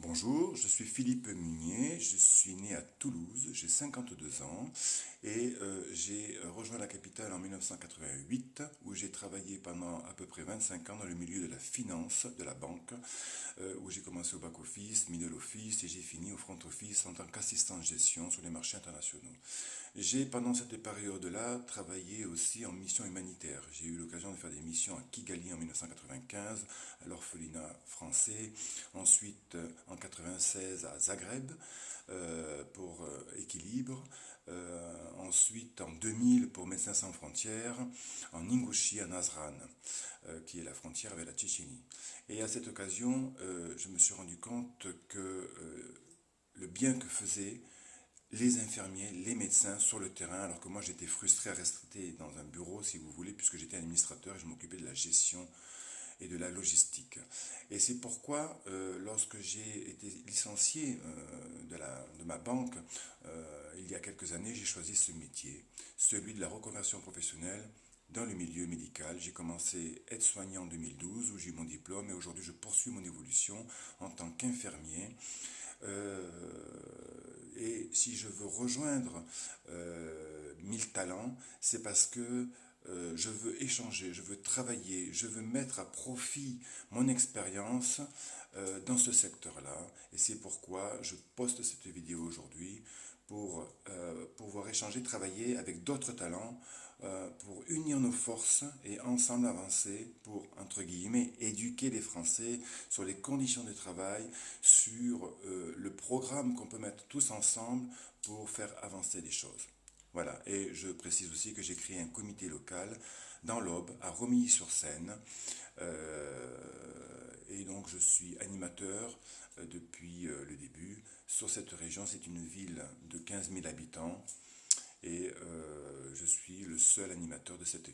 Bonjour, je suis Philippe Munier, je suis né à Toulouse, j'ai 52 ans et j'ai rejoint la capitale en 1988 où j'ai travaillé pendant à peu près 25 ans dans le milieu de la finance, de la banque, où j'ai commencé au back-office, middle office et j'ai fini au front office en tant qu'assistant de gestion sur les marchés internationaux. J'ai pendant cette période-là travaillé aussi en mission humanitaire. J'ai eu l'occasion de faire des missions à Kigali en 1995, à l'orphelinat français, ensuite en 96 à Zagreb pour Équilibre, ensuite en 2000 pour Médecins sans frontières, en Ingouchie à Nazran, qui est la frontière avec la Tchétchénie. Et à cette occasion, je me suis rendu compte que le bien que faisaient les infirmiers, les médecins sur le terrain, alors que moi j'étais frustré à rester dans un bureau, si vous voulez, puisque j'étais administrateur et je m'occupais de la gestion et de la logistique. Et c'est pourquoi, lorsque j'ai été licencié de ma banque, il y a quelques années, j'ai choisi ce métier, celui de la reconversion professionnelle dans le milieu médical. J'ai commencé aide-soignant en 2012, où j'ai eu mon diplôme, et aujourd'hui je poursuis mon évolution en tant qu'infirmier. Euh, et si je veux rejoindre 1000 talents, c'est parce que je veux échanger, je veux travailler, je veux mettre à profit mon expérience dans ce secteur-là. Et c'est pourquoi je poste cette vidéo aujourd'hui pour pouvoir échanger, travailler avec d'autres talents, pour unir nos forces et ensemble avancer pour, entre guillemets, éduquer les Français sur les conditions de travail, sur le programme qu'on peut mettre tous ensemble pour faire avancer les choses. Voilà, et je précise aussi que j'ai créé un comité local dans l'Aube, à Romilly-sur-Seine, et donc je suis animateur depuis le début. Sur cette région, c'est une ville de 15 000 habitants, et je suis le seul animateur de cette